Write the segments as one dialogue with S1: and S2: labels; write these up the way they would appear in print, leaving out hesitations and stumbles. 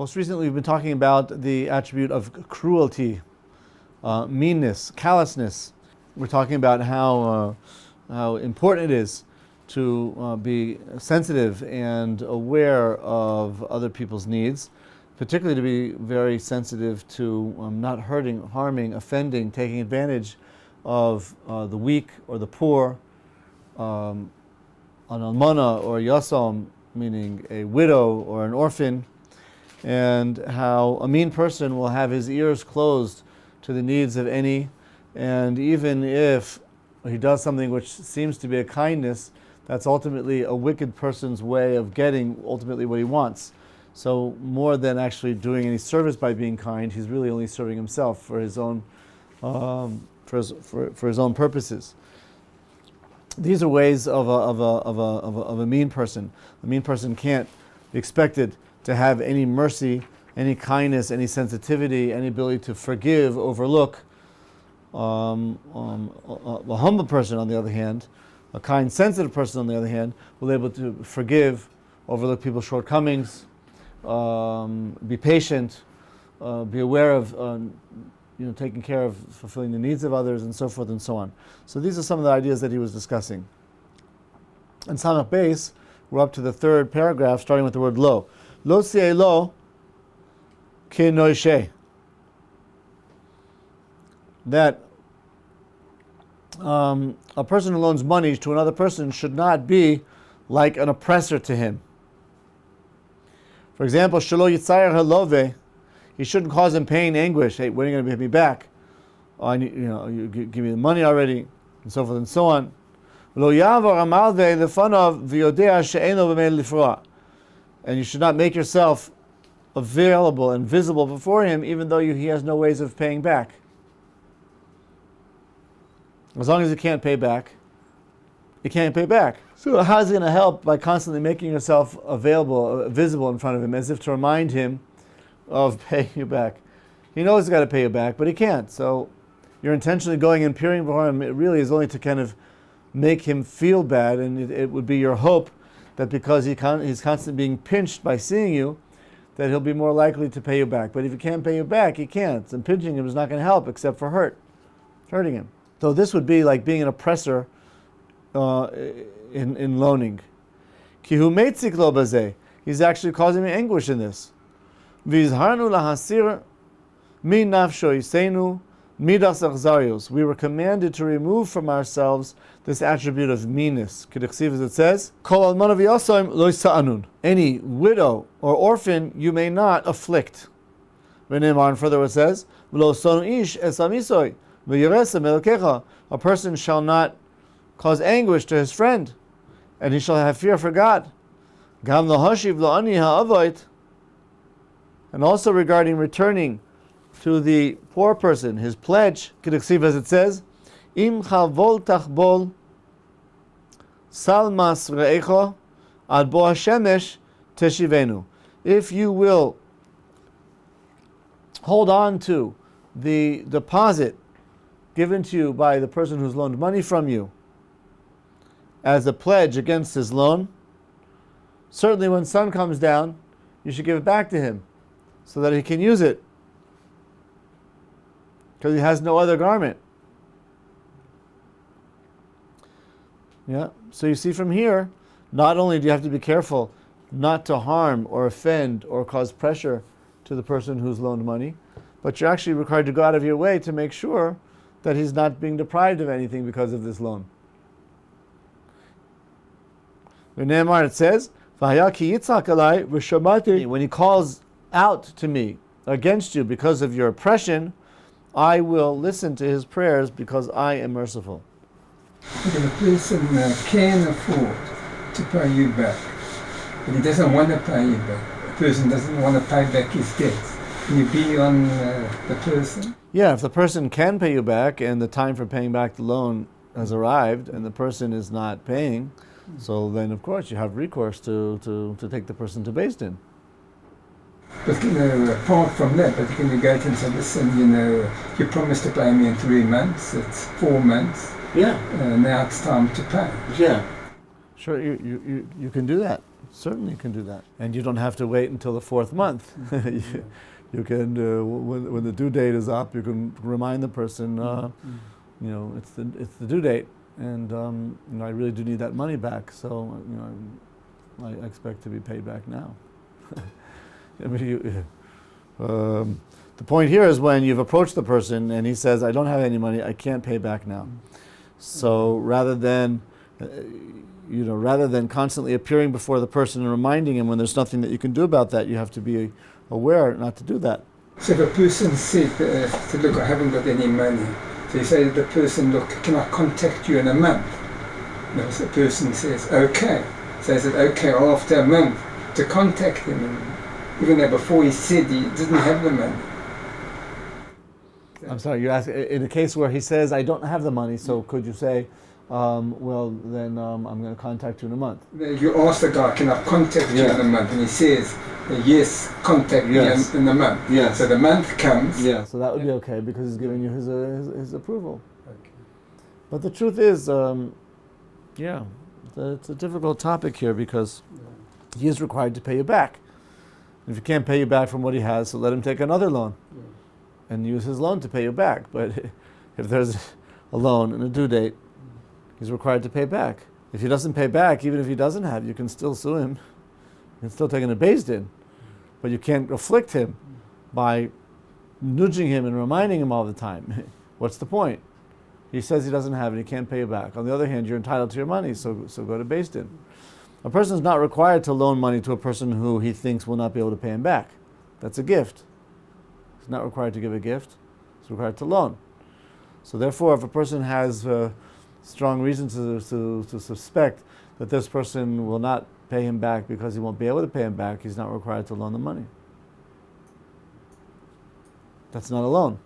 S1: Most recently, we've been talking about the attribute of cruelty, meanness, callousness. We're talking about how important it is to be sensitive and aware of other people's needs, particularly to be very sensitive to not hurting, harming, offending, taking advantage of the weak or the poor, an almana or yasom, meaning a widow or an orphan, and how a mean person will have his ears closed to the needs of any, and even if he does something which seems to be a kindness, that's ultimately a wicked person's way of getting ultimately what he wants. So more than actually doing any service by being kind, he's really only serving himself for his own for his own purposes. These are ways of a mean person. A mean person can't be expected to have any mercy, any kindness, any sensitivity, any ability to forgive, overlook. A humble person, on the other hand, a kind, sensitive person, on the other hand, will be able to forgive, overlook people's shortcomings, be patient, be aware of taking care of fulfilling the needs of others, and so forth and so on. So these are some of the ideas that he was discussing. In Samach Beis, we're up to the third paragraph, starting with the word lo. Lo si'e lo ki noishe. That a person who loans money to another person should not be like an oppressor to him. For example, shelo yitzayir halove, he shouldn't cause him pain, anguish. Hey, when are you going to pay me back? Oh, you give me the money already, and so forth and so on. Lo yavar amalve lefanav v'yodea she'eno b'mei lifroa. And you should not make yourself available and visible before him, even though he has no ways of paying back. As long as you can't pay back, you can't pay back. So how is it going to help by constantly making yourself available, visible in front of him, as if to remind him of paying you back? He knows he's got to pay you back, but he can't. So you're intentionally going and peering before him. It really is only to kind of make him feel bad, and it would be your hope that because he's constantly being pinched by seeing you, that he'll be more likely to pay you back. But if he can't pay you back, he can't. And pinching him is not going to help except for hurting him. So this would be like being an oppressor in loaning. Kihu meitzik lo bazeh. He's actually causing me anguish in this. Vizharnu lahasir mi nafsho yiseinu midas achzarios. We were commanded to remove from ourselves this attribute of meanness. Kedichsiv, as it says, Kol almana v'yasoim lo yisa'anun. Any widow or orphan you may not afflict. V'neimar, and further it says, V'lo sonu ish es amisoy. A person shall not cause anguish to his friend, and he shall have fear for God. Gam lo hashiv lo ani ha'avoit. And also regarding returning to the poor person his pledge, k'diksiv, as it says, Im chavol tachbol salmas re'echo ad bo hashemesh teshivenu. If you will hold on to the deposit given to you by the person who's loaned money from you as a pledge against his loan, certainly when sun comes down, you should give it back to him so that he can use it, because he has no other garment. Yeah. So you see from here, not only do you have to be careful not to harm or offend or cause pressure to the person who's loaned money, but you're actually required to go out of your way to make sure that he's not being deprived of anything because of this loan. In Ne'emar it says, when he calls out to me against you because of your oppression, I will listen to his prayers because I am merciful.
S2: If a person can afford to pay you back, but he doesn't want to pay you back, a person doesn't want to pay back his debts, can you be on the person?
S1: Yeah, if the person can pay you back and the time for paying back the loan has arrived and the person is not paying, so then of course you have recourse to take the person to Beis Din.
S2: But apart from that, but can you go to and say, listen, you promised to pay me in 3 months, it's 4 months.
S1: Yeah.
S2: Now it's time to pay.
S1: Yeah. Sure, you can do that. Certainly you can do that. And you don't have to wait until the 4th month. You can, when the due date is up, you can remind the person, it's the due date, and I really do need that money back, so I expect to be paid back now. I mean, the point here is when you've approached the person and he says, I don't have any money, I can't pay back now. So rather than constantly appearing before the person and reminding him when there's nothing that you can do about that, you have to be aware not to do that.
S2: So if a person said, look, I haven't got any money, so you say to the person, look, can I contact you in a month? No, so the person says, okay. So I said, okay, after a month, to contact him, and even though before he said he didn't have the money.
S1: I'm sorry, you're asking, in a case where he says, I don't have the money, so could you say, well, then I'm going to contact you in a month?
S2: You ask the guy, can I contact you in a month? And he says, yes, contact me in a month.
S1: Yes.
S2: So the month comes.
S1: Yeah. So that would be okay because he's giving you his approval. Okay. But the truth is, it's a difficult topic here because he is required to pay you back. If he can't pay you back from what he has, so let him take another loan and use his loan to pay you back. But if there's a loan and a due date, he's required to pay back. If he doesn't pay back, even if he doesn't have, you can still sue him. You can still take him to Beis Din. But you can't afflict him by nudging him and reminding him all the time. What's the point? He says he doesn't have it, he can't pay you back. On the other hand, you're entitled to your money, so go to Beis Din. A person is not required to loan money to a person who he thinks will not be able to pay him back. That's a gift. He's not required to give a gift. He's required to loan. So therefore, if a person has strong reason to suspect that this person will not pay him back because he won't be able to pay him back, he's not required to loan the money. That's not a loan.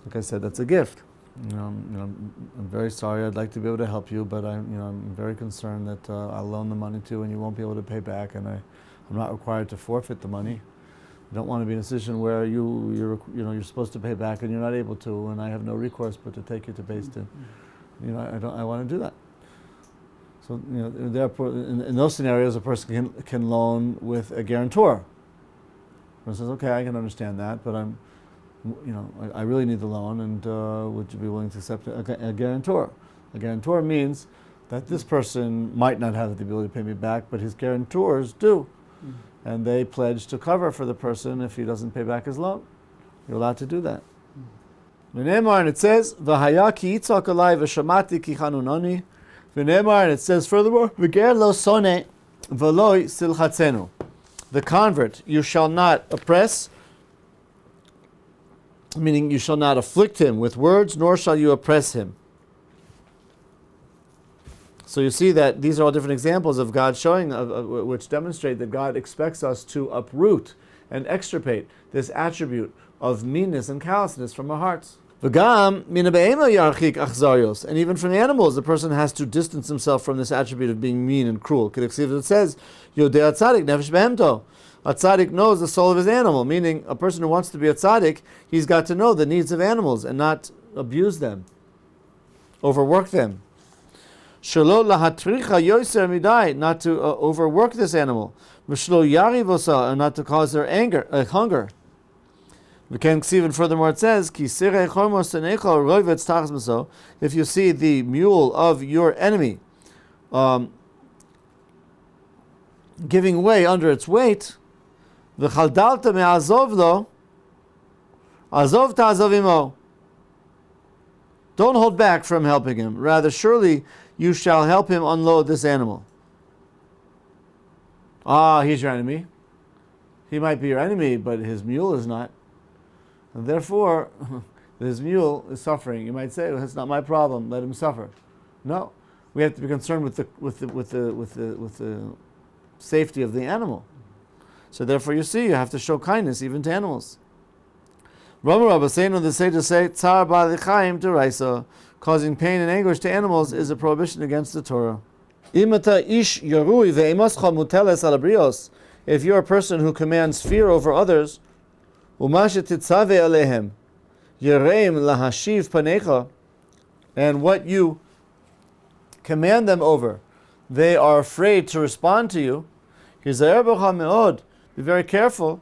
S1: Like I said, that's a gift. I'm very sorry. I'd like to be able to help you, but I'm very concerned that I'll loan the money to you and you won't be able to pay back, and I'm not required to forfeit the money. I don't want to be in a situation where you're supposed to pay back and you're not able to, and I have no recourse but to take you to Beis Din. I want to do that. So therefore, in those scenarios, a person can loan with a guarantor. One says, okay, I can understand that, but I really need the loan, and would you be willing to accept a guarantor? A guarantor means that this person might not have the ability to pay me back, but his guarantors do. And they pledge to cover for the person if he doesn't pay back his loan. You're allowed to do that. And it says, V'haya ki yitzak alai v'shamati ki chanunoni. And it says furthermore, V'ger lo sone v'loi silchatzenu. The convert you shall not oppress, meaning you shall not afflict him with words, nor shall you oppress him. So you see that these are all different examples of God showing, which demonstrate that God expects us to uproot and extirpate this attribute of meanness and callousness from our hearts. And even from animals, the person has to distance himself from this attribute of being mean and cruel. It says, a tzaddik knows the soul of his animal, meaning a person who wants to be a tzaddik, he's got to know the needs of animals and not abuse them, overwork them. Not to overwork this animal, and not to cause their hunger. And furthermore it says, if you see the mule of your enemy giving way under its weight, don't hold back from helping him. Rather, surely you shall help him unload this animal. He's your enemy. He might be your enemy, but his mule is not. And therefore, his mule is suffering. You might say, well, "It's not my problem. Let him suffer." No, we have to be concerned with the safety of the animal. So therefore, you see, you have to show kindness even to animals. Rabbi saying on the say to say, "Tzar ba'alichaim deraisa," causing pain and anguish to animals is a prohibition against the Torah. Imata ish yarui ve'emascha muteles al abrios. If you're a person who commands fear over others, umashet titzave alehem yereim lahashiv panecha, and what you command them over, they are afraid to respond to you, be very careful,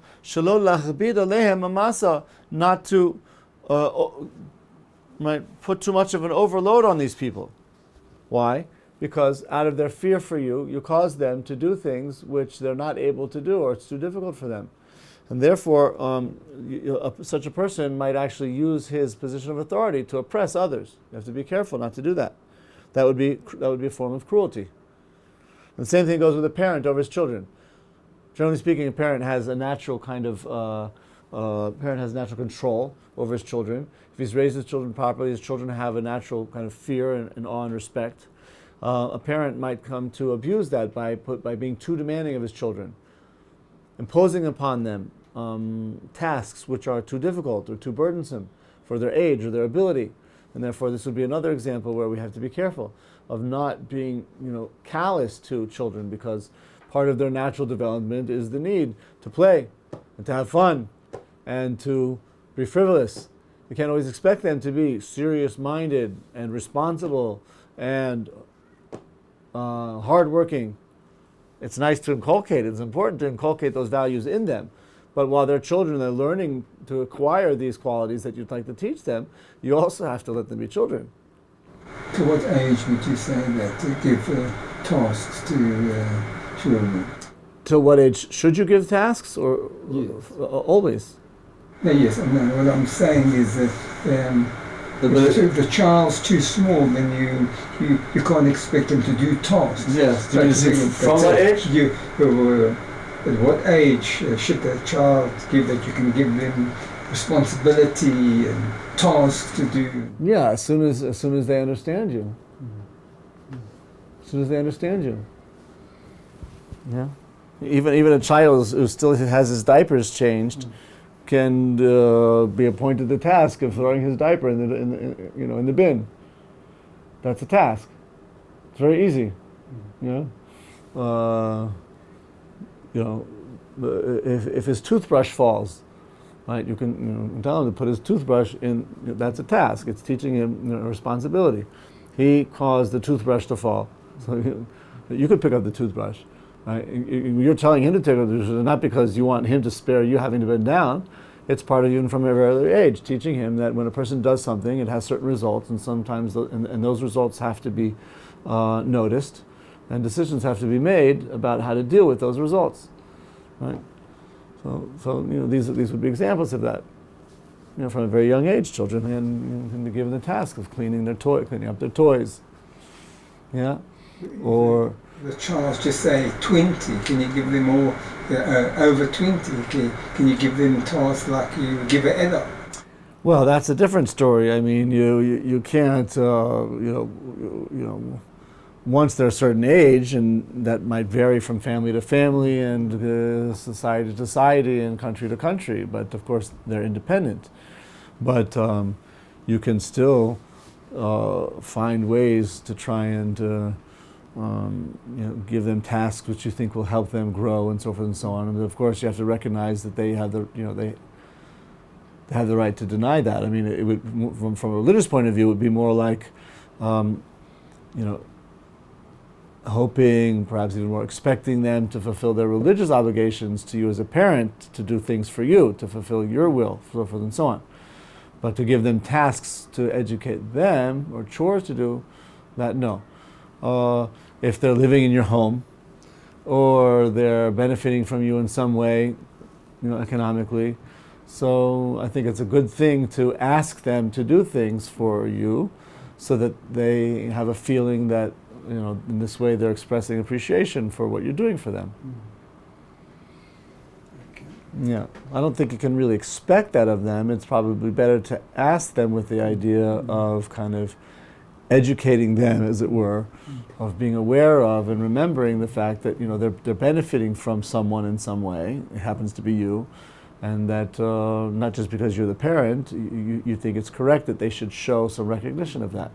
S1: not to put too much of an overload on these people. Why? Because out of their fear for you, you cause them to do things which they're not able to do, or it's too difficult for them. And therefore, such a person might actually use his position of authority to oppress others. You have to be careful not to do that. That would be a form of cruelty. And the same thing goes with a parent over his children. Generally speaking, a parent has a natural kind of natural control over his children. If he's raised his children properly, his children have a natural kind of fear and awe and respect. A parent might come to abuse that by being too demanding of his children, imposing upon them tasks which are too difficult or too burdensome for their age or their ability. And therefore, this would be another example where we have to be careful of not being, callous to children, because part of their natural development is the need to play and to have fun and to be frivolous. You can't always expect them to be serious-minded and responsible and hardworking. It's nice to inculcate. It's important to inculcate those values in them. But while they're children, they're learning to acquire these qualities that you'd like to teach them, you also have to let them be children.
S2: To what age would you say that to give tasks to children?
S1: To what age should you give tasks, or
S2: Yes.
S1: Always?
S2: No, yes, no, what I'm saying is that if the child's too small, then you can't expect them to do tasks.
S1: Yes.
S2: From what age? At what age should the child give that you can give them responsibility and tasks to do?
S1: Yeah, as soon as they understand you. As soon as they understand you. Yeah. Even a child who still has his diapers changed can be appointed the task of throwing his diaper in the bin. That's a task. It's very easy. If his toothbrush falls, right, you can tell him to put his toothbrush in. That's a task. It's teaching him responsibility. He caused the toothbrush to fall, so you could pick up the toothbrush. Right? You're telling him to take up the toothbrush, not because you want him to spare you having to bend down. It's part of you from a very early age, teaching him that when a person does something, it has certain results, and sometimes and those results have to be noticed, and decisions have to be made about how to deal with those results. Right? So these would be examples of that. From a very young age, children can be given the task of cleaning up their toys. Yeah, or
S2: the child's just say 20. Can you give them all over 20? Can you give them tasks like you give an adult?
S1: Well, that's a different story. I mean, you can't once they're a certain age, and that might vary from family to family and society to society and country to country, but of course they're independent. But you can still find ways to try and give them tasks which you think will help them grow and so forth and so on. And of course you have to recognize that they have they have the right to deny that. I mean, it would, from a religious point of view, it would be more like hoping, perhaps even more expecting them to fulfill their religious obligations to you as a parent, to do things for you, to fulfill your will, so forth and so on. But to give them tasks to educate them, or chores to do, that no. If they're living in your home, or they're benefiting from you in some way, economically, so I think it's a good thing to ask them to do things for you, so that they have a feeling that in this way they're expressing appreciation for what you're doing for them.
S2: Okay.
S1: Yeah, I don't think you can really expect that of them. It's probably better to ask them with the idea of kind of educating them, as it were, of being aware of and remembering the fact that they're benefiting from someone in some way. It happens to be you, and that not just because you're the parent, you think it's correct that they should show some recognition of that.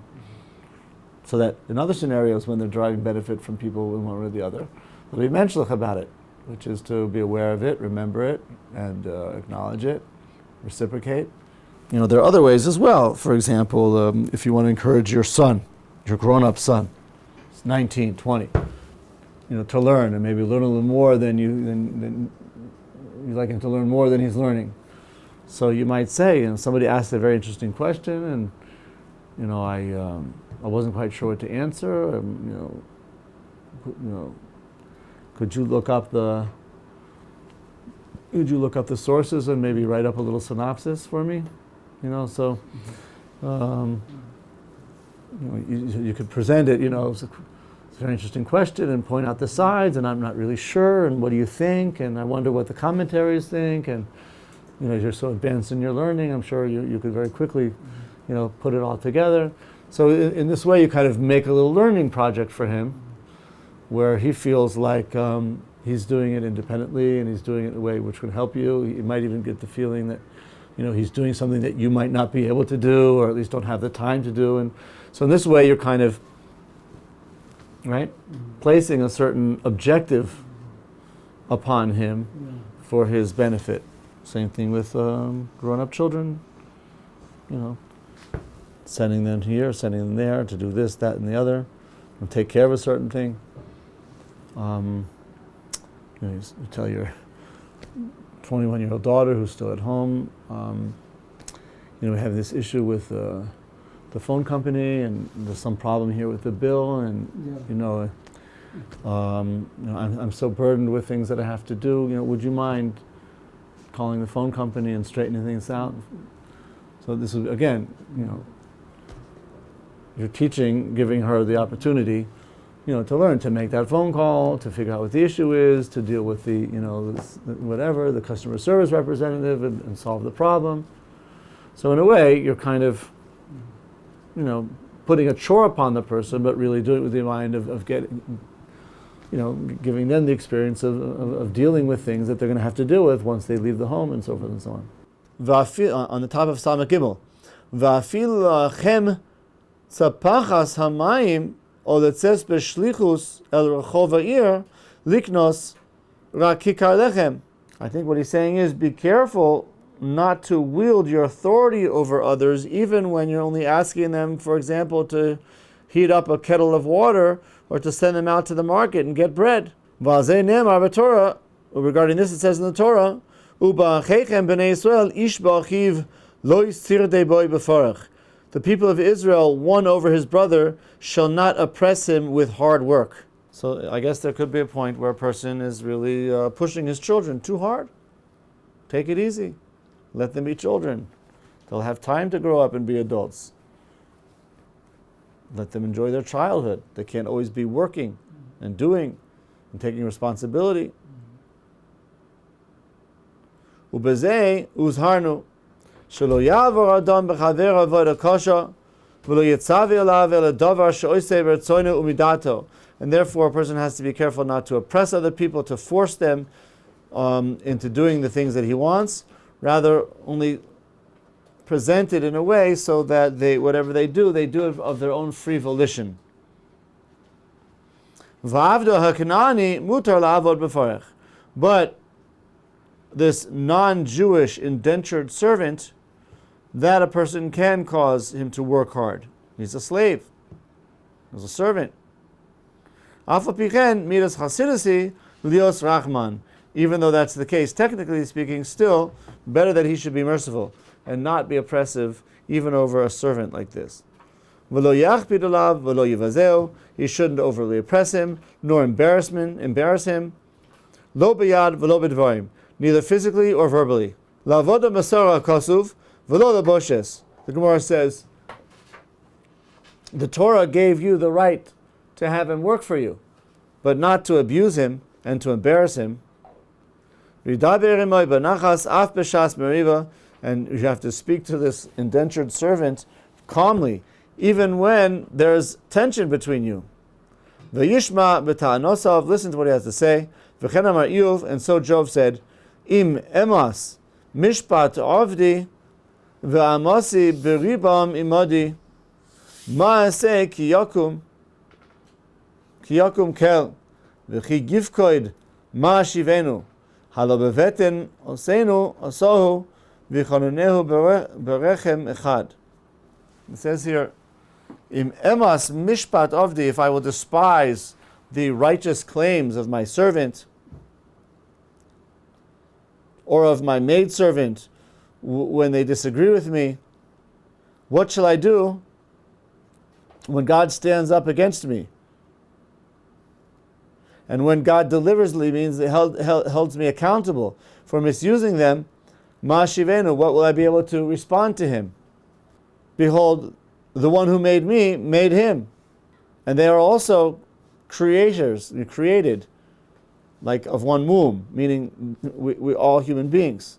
S1: So that in other scenarios, when they're deriving benefit from people in one way or the other, they'll be menschlich about it, which is to be aware of it, remember it, and acknowledge it, reciprocate. There are other ways as well. For example, if you want to encourage your son, your grown-up son, he's 19, 20, to learn, and maybe learn a little more than you'd like him to learn more than he's learning. So you might say, somebody asked a very interesting question, and I wasn't quite sure what to answer. Could you look up the sources and maybe write up a little synopsis for me? So you could present it. It's a very interesting question, and point out the sides. And I'm not really sure. And what do you think? And I wonder what the commentaries think. And you're so advanced in your learning, I'm sure you could very quickly, put it all together. So in this way, you kind of make a little learning project for him, where he feels like he's doing it independently, and he's doing it in a way which would help you. You might even get the feeling that, he's doing something that you might not be able to do, or at least don't have the time to do. And so in this way, you're kind of, placing a certain objective upon him for his benefit. Same thing with grown-up children, sending them here, sending them there to do this, that, and the other, and take care of a certain thing. You tell your 21-year-old daughter who's still at home, we have this issue with the phone company, and there's some problem here with the bill, and I'm so burdened with things that I have to do. Would you mind calling the phone company and straightening things out? So this is, again, you're teaching, giving her the opportunity, to learn, to make that phone call, to figure out what the issue is, to deal with the, the customer service representative and solve the problem. So in a way, you're kind of, putting a chore upon the person, but really doing it with the mind of getting, giving them the experience of dealing with things that they're going to have to deal with once they leave the home, and so forth and so on. On the top of Samach Gimel, Va'afil chem tzapachas hamayim o letzes b'shlichus el rechov ha'ir liknos rak kikar lechem. I think what he's saying is, be careful not to wield your authority over others, even when you're only asking them, for example, to heat up a kettle of water, or to send them out to the market and get bread. Regarding this, it says in the Torah, the people of Israel, one over his brother, shall not oppress him with hard work. So I guess there could be a point where a person is really pushing his children too hard. Take it easy. Let them be children. They'll have time to grow up and be adults. Let them enjoy their childhood. They can't always be working and doing and taking responsibility. Ubezei uzharnu shelo yavor adam bechaver avoda kosha v'lo yitzavi elav el davar she'osei b'rtzonu umidato. And therefore, a person has to be careful not to oppress other people, to force them into doing the things that he wants. Rather, only present it in a way so that whatever they do it of their own free volition. But this non-Jewish indentured servant, that a person can cause him to work hard. He's a slave. He's a servant. Even though that's the case, technically speaking, still better that he should be merciful and not be oppressive even over a servant like this. He shouldn't overly oppress him, nor embarrass him. Neither physically or verbally. The Gemara says, the Torah gave you the right to have him work for you, but not to abuse him and to embarrass him. And you have to speak to this indentured servant calmly, even when there's tension between you. Listen to what he has to say. And so Job said, Im emas mishpat avdi ve'amasi beribam imadi ma'aseh ki yakum kel v'chi gifkoid ma'ashivenu halo beveten osenu asohu v'chonunehu berechem echad. It says here, Im emas mishpat avdi, if I will despise the righteous claims of my servant or of my maidservant when they disagree with me, what shall I do when God stands up against me? And when God delivers me, means it holds me accountable for misusing them, ma shivenu, what will I be able to respond to him? Behold, the one who made me made him. And they are also created, like of one womb, meaning we all human beings.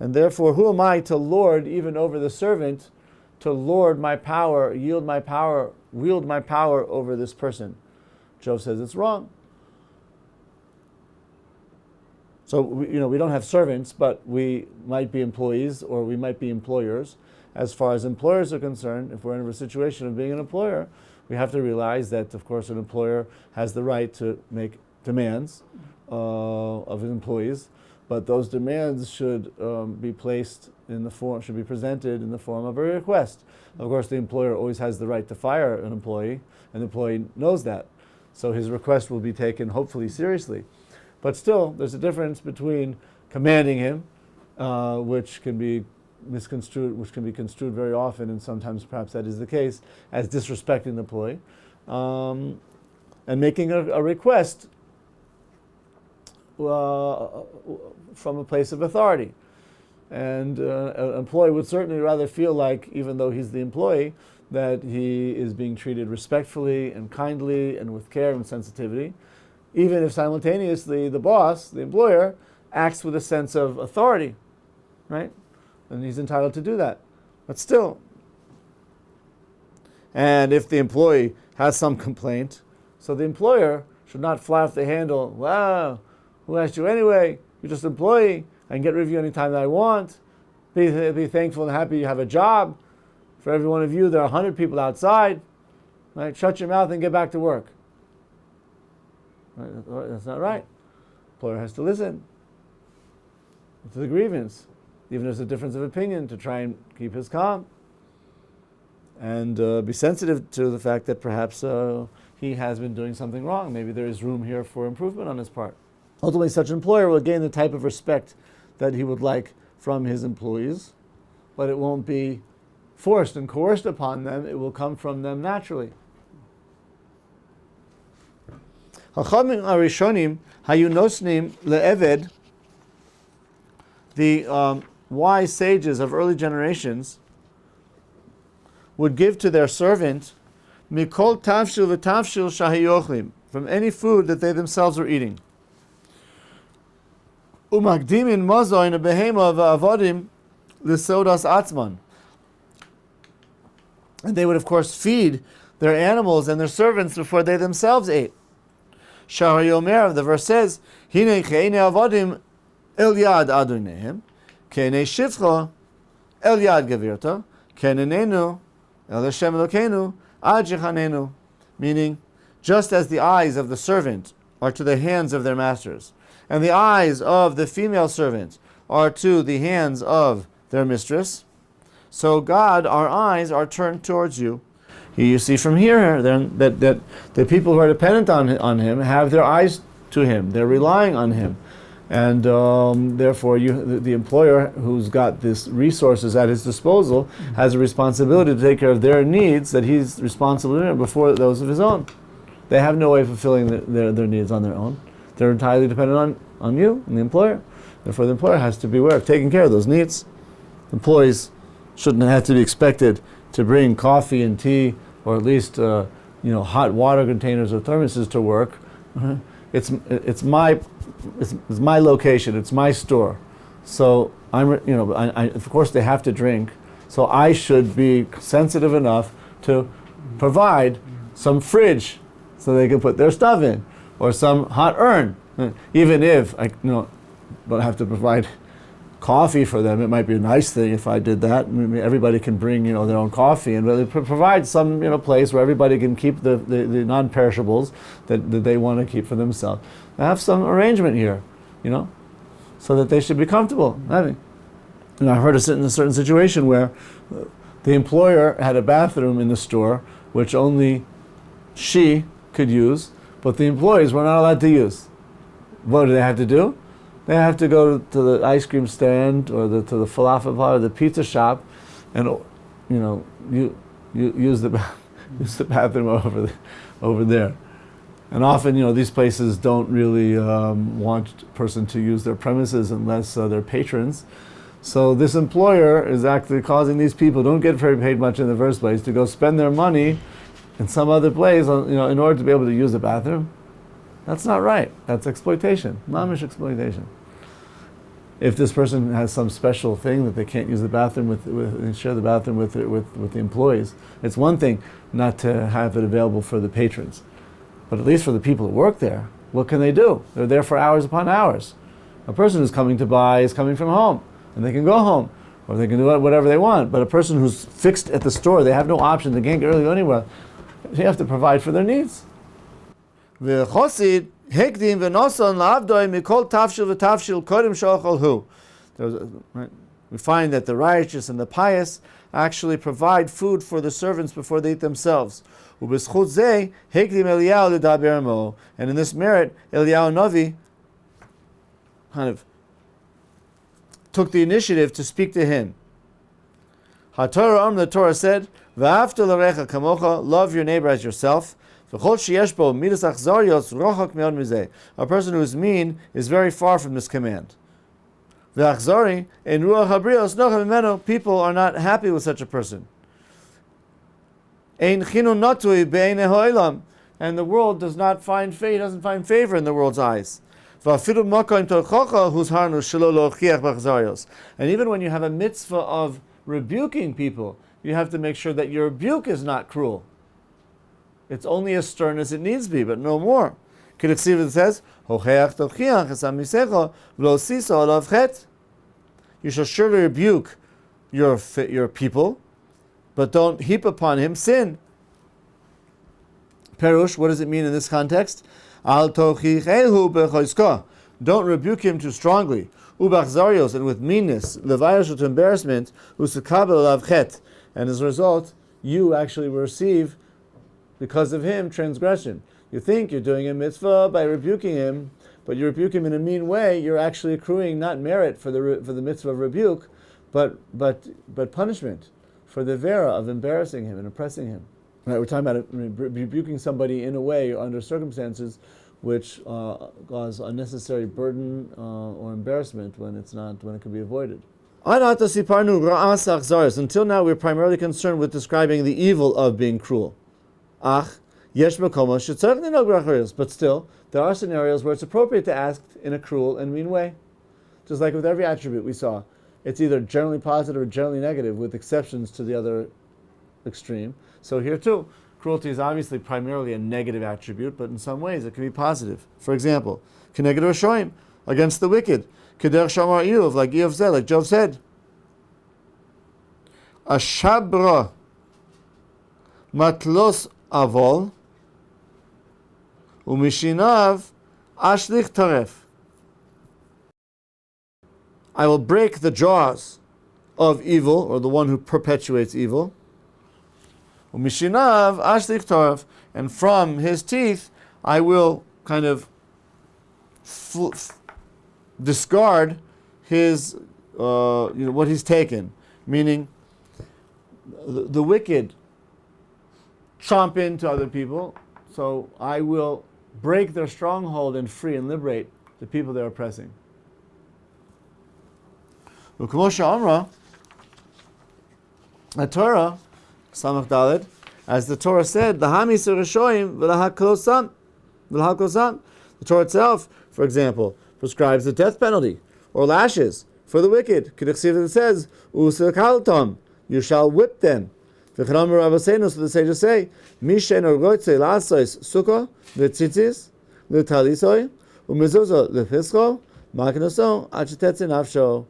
S1: And therefore, who am I to lord even over the servant, to lord my power, wield my power over this person? Job says it's wrong. So we don't have servants, but we might be employees or we might be employers. As far as employers are concerned, if we're in a situation of being an employer, we have to realize that, of course, an employer has the right to make demands of his employees, but those demands should be presented in the form of a request. Of course, the employer always has the right to fire an employee, and the employee knows that. So his request will be taken, hopefully, seriously. But still, there's a difference between commanding him, which can be construed very often, and sometimes perhaps that is the case, as disrespecting the employee, and making a request from a place of authority. And an employee would certainly rather feel like, even though he's the employee, that he is being treated respectfully and kindly and with care and sensitivity, even if simultaneously the boss, the employer, acts with a sense of authority, right? And he's entitled to do that. But still. And if the employee has some complaint, so the employer should not fly off the handle. Wow, who asked you anyway? You're just an employee. I can get rid of you anytime that I want. Be thankful and happy you have a job. For every one of you, there are 100 people outside. Right? Shut your mouth and get back to work. Right? That's not right. The employer has to listen to the grievance, even if there's a difference of opinion, to try and keep his calm and be sensitive to the fact that perhaps he has been doing something wrong. Maybe there is room here for improvement on his part. Ultimately, such an employer will gain the type of respect that he would like from his employees, but it won't be forced and coerced upon them. It will come from them naturally. Chachamim Arishonim Hayunosnim leEved, the wise sages of early generations would give to their servant mikol tavshil v'tavshil shahayochlim, from any food that they themselves were eating. Umagdimin mazoin behema v'avodim l'sodas atzman, and they would of course feed their animals and their servants before they themselves ate. Shahayomer, the verse says, Hine cheine avodim el yad adonehem, kene shifcha el yad gavirta, kenenenu el Hashem Elokeinu ad yechanenu, meaning, just as the eyes of the servant are to the hands of their masters, and the eyes of the female servant are to the hands of their mistress, so God, our eyes are turned towards you. You see from here then that the people who are dependent on him have their eyes to him. They're relying on him. And therefore the employer who's got these resources at his disposal has a responsibility to take care of their needs that he's responsible for before those of his own. They have no way of fulfilling their needs on their own. They're entirely dependent on you and the employer. Therefore the employer has to be aware of taking care of those needs. Employees shouldn't have to be expected to bring coffee and tea, or at least hot water containers or thermoses to work. It's my location. It's my store. So of course they have to drink. So I should be sensitive enough to provide some fridge so they can put their stuff in, or some hot urn. Even if I don't have to provide coffee for them, it might be a nice thing if I did that. Everybody can bring their own coffee, and really provide some place where everybody can keep the non-perishables that they want to keep for themselves. Have some arrangement here, so that they should be comfortable having. And I heard in a certain situation where the employer had a bathroom in the store which only she could use, but the employees were not allowed to use. What do they have to do? They have to go to the ice cream stand or to the falafel bar or the pizza shop, and you use the use the bathroom over there. And often, these places don't really want a person to use their premises unless they're patrons. So this employer is actually causing these people who don't get very paid much in the first place to go spend their money in some other place, in order to be able to use the bathroom. That's not right. That's exploitation, mamish exploitation. If this person has some special thing that they can't use the bathroom and share the bathroom with the employees, it's one thing not to have it available for the patrons. But at least for the people who work there, what can they do? They're there for hours upon hours. A person who's coming to buy is coming from home, and they can go home, or they can do whatever they want. But a person who's fixed at the store, they have no option, they can't really go anywhere. They have to provide for their needs. We find that the righteous and the pious actually provide food for the servants before they eat themselves. And in this merit, Eliyahu Navi kind of took the initiative to speak to him. The Torah said, love your neighbor as yourself. A person who is mean is very far from this command. People are not happy with such a person. And the world doesn't find favor in the world's eyes. And even when you have a mitzvah of rebuking people, you have to make sure that your rebuke is not cruel. It's only as stern as it needs to be, but no more. It says, you shall surely rebuke your people, but don't heap upon him sin. Perush, what does it mean in this context? Don't rebuke him too strongly. And with meanness, to embarrassment, and as a result, you actually will receive, because of him, transgression. You think you're doing a mitzvah by rebuking him, but you rebuke him in a mean way, you're actually accruing not merit for the mitzvah of rebuke, but punishment for the vera of embarrassing him and oppressing him. Right, we're talking about rebuking somebody in a way under circumstances which cause unnecessary burden or embarrassment when it can be avoided. Until now, we're primarily concerned with describing the evil of being cruel. But still, there are scenarios where it's appropriate to act in a cruel and mean way. Just like with every attribute we saw. It's either generally positive or generally negative, with exceptions to the other extreme. So here too, cruelty is obviously primarily a negative attribute, but in some ways it can be positive. For example, Keneged Rashoim, against the wicked. Keder Shamar Iyov, like Iyov said, like Job said. Ashabra matlos avol umishinav ashlich taref. I will break the jaws of evil, or the one who perpetuates evil. Umishinav ashlich taref, and from his teeth I will kind of discard his, what he's taken. Meaning, the wicked chomp into other people, so I will break their stronghold and free and liberate the people they're oppressing. U'kmosha Amra, the Torah, Samach Daled, as the Torah said, the Hamisur Rishoim v'lahaklosam. The Torah itself, for example, prescribes the death penalty or lashes for the wicked. K'dichsiv, it says, U'sekaltom, you shall whip them. V'chanam Rabbeinu, so the sages say, Mishen orgoitze lasois sukkah v'tzitzis v'talisoi u'mezuzah v'pischo makinoso achetetze nafsho.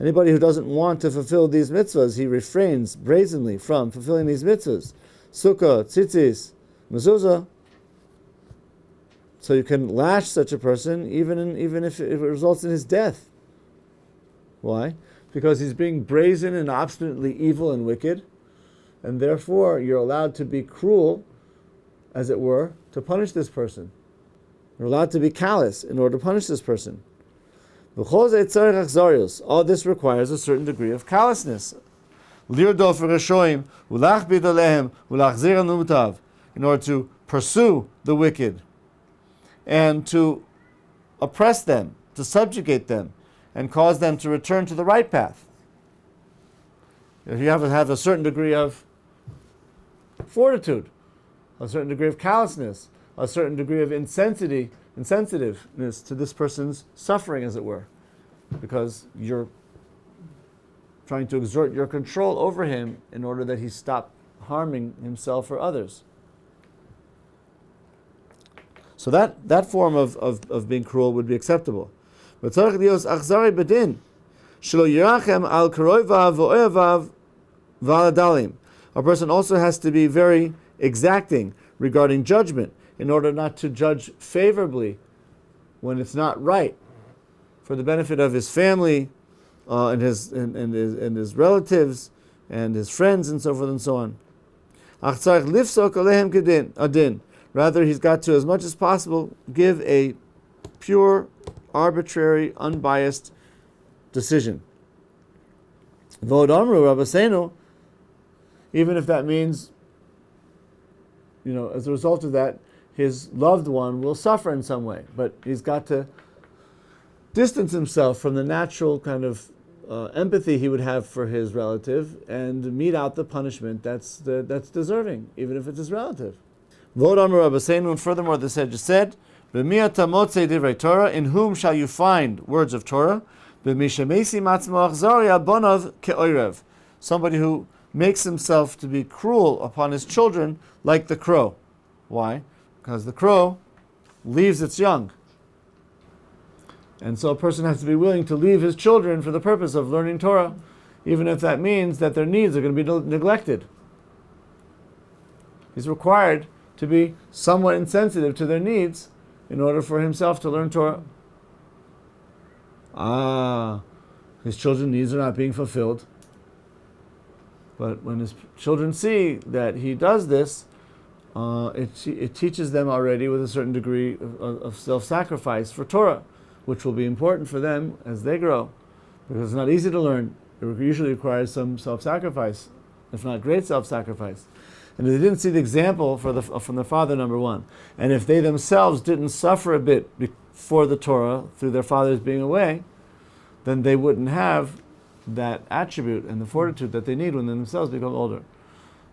S1: Anybody who doesn't want to fulfill these mitzvahs, he refrains brazenly from fulfilling these mitzvahs. Sukkah, tzitzis, mezuzah. So you can lash such a person even if it results in his death. Why? Because he's being brazen and obstinately evil and wicked, and therefore you're allowed to be cruel, as it were, to punish this person. You're allowed to be callous in order to punish this person. All this requires a certain degree of callousness. In order to pursue the wicked and to oppress them, to subjugate them, and cause them to return to the right path. You have to have a certain degree of fortitude, a certain degree of callousness, a certain degree of insensitiveness to this person's suffering, as it were, because you're trying to exert your control over him in order that he stop harming himself or others. So that form of being cruel would be acceptable. But a person also has to be very exacting regarding judgment in order not to judge favorably when it's not right, for the benefit of his family and his relatives and his friends and so forth and so on. Rather, he's got to, as much as possible, give a pure, arbitrary, unbiased decision. Even if that means, as a result of that, his loved one will suffer in some way, but he's got to distance himself from the natural kind of empathy he would have for his relative and mete out the punishment that's deserving, even if it's his relative. And furthermore, the Sage said, in whom shall you find words of Torah? Somebody who makes himself to be cruel upon his children like the crow. Why? Because the crow leaves its young. And so a person has to be willing to leave his children for the purpose of learning Torah, even if that means that their needs are going to be neglected. He's required to be somewhat insensitive to their needs in order for himself to learn Torah. His children's needs are not being fulfilled. But when his children see that he does this, it teaches them already with a certain degree of self-sacrifice for Torah, which will be important for them as they grow. Because it's not easy to learn. It usually requires some self-sacrifice, if not great self-sacrifice. And if they didn't see the example from the father, number one, and if they themselves didn't suffer a bit for the Torah through their fathers being away, then they wouldn't have that attribute and the fortitude that they need when they themselves become older.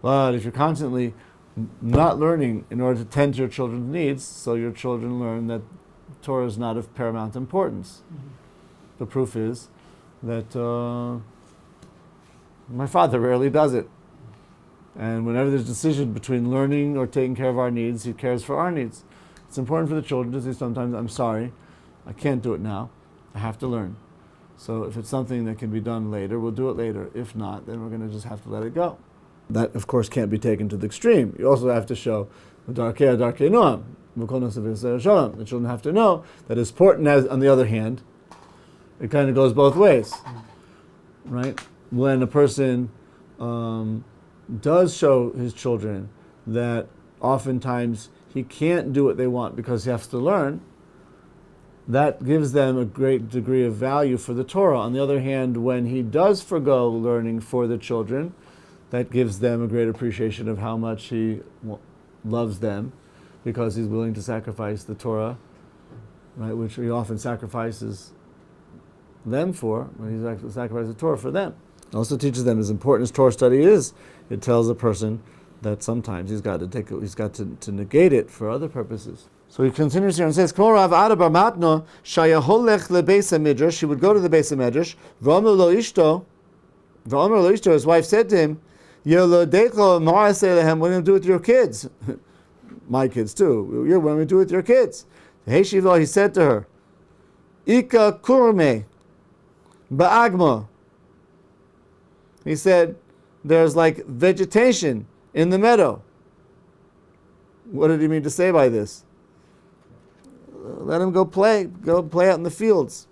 S1: But if you're constantly not learning in order to tend to your children's needs, so your children learn that Torah is not of paramount importance. The proof is that my father rarely does it. And whenever there's a decision between learning or taking care of our needs, he cares for our needs. It's important for the children to say sometimes, I'm sorry, I can't do it now. I have to learn. So if it's something that can be done later, we'll do it later. If not, then we're going to just have to let it go. That, of course, can't be taken to the extreme. You also have to show the darkei noam. The children have to know that as important as, on the other hand, it kind of goes both ways. Right? When a person does show his children that oftentimes he can't do what they want because he has to learn, that gives them a great degree of value for the Torah. On the other hand, when he does forgo learning for the children, that gives them a great appreciation of how much he loves them, because he's willing to sacrifice the Torah, right, which he often sacrifices them for, when he sacrifices the Torah for them. It also teaches them, as important as Torah study is, it tells a person that sometimes he's got to negate it for other purposes. So he continues here and says, she would go to the Beis Medrash, his wife said to him, what are you going to do with your kids? My kids too. What are you going to do with your kids? He said to her, Ika kurme ba'agma. He said, there's like vegetation in the meadow. What did he mean to say by this? Let him go play out in the fields.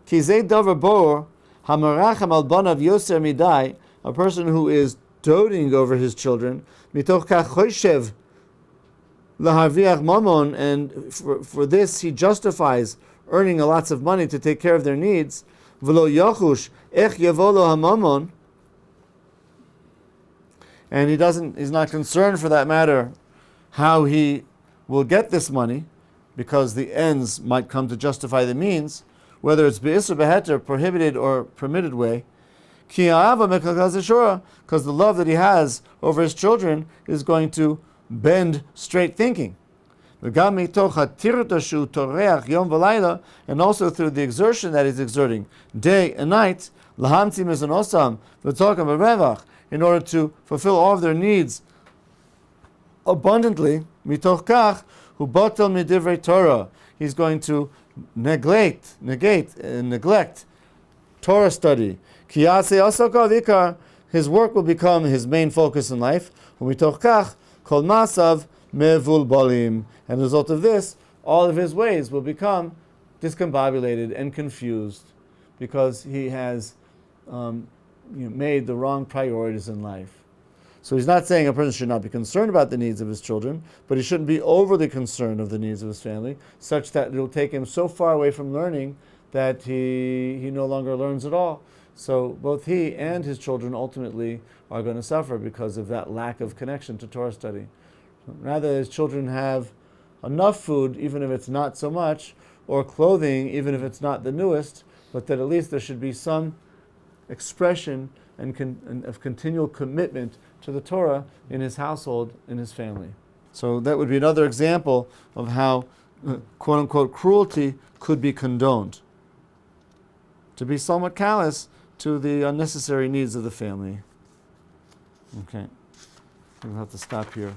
S1: Kizei davar bor hamaracham al banav yoser midai, a person who is doting over his children, mitoch kach choshev laharviach mamon, and for this he justifies earning lots of money to take care of their needs. V'lo yachush ech yavolo hamamon, and he's not concerned for that matter how he will get this money, because the ends might come to justify the means, whether it's be'isr beheter, prohibited or permitted way. Ki ha'ava mekakaz hashura, because the love that he has over his children is going to bend straight thinking. And also through the exertion that he's exerting day and night, in order to fulfill all of their needs abundantly, he's going to neglect Torah study. His work will become his main focus in life. And as a result of this, all of his ways will become discombobulated and confused, because he has made the wrong priorities in life. So he's not saying a person should not be concerned about the needs of his children, but he shouldn't be overly concerned of the needs of his family, such that it will take him so far away from learning that he no longer learns at all. So both he and his children ultimately are going to suffer because of that lack of connection to Torah study. Rather, his children have enough food, even if it's not so much, or clothing, even if it's not the newest, but that at least there should be some expression and of continual commitment to the Torah in his household, in his family. So that would be another example of how, quote-unquote, cruelty could be condoned. To be somewhat callous to the unnecessary needs of the family. Okay, we'll have to stop here.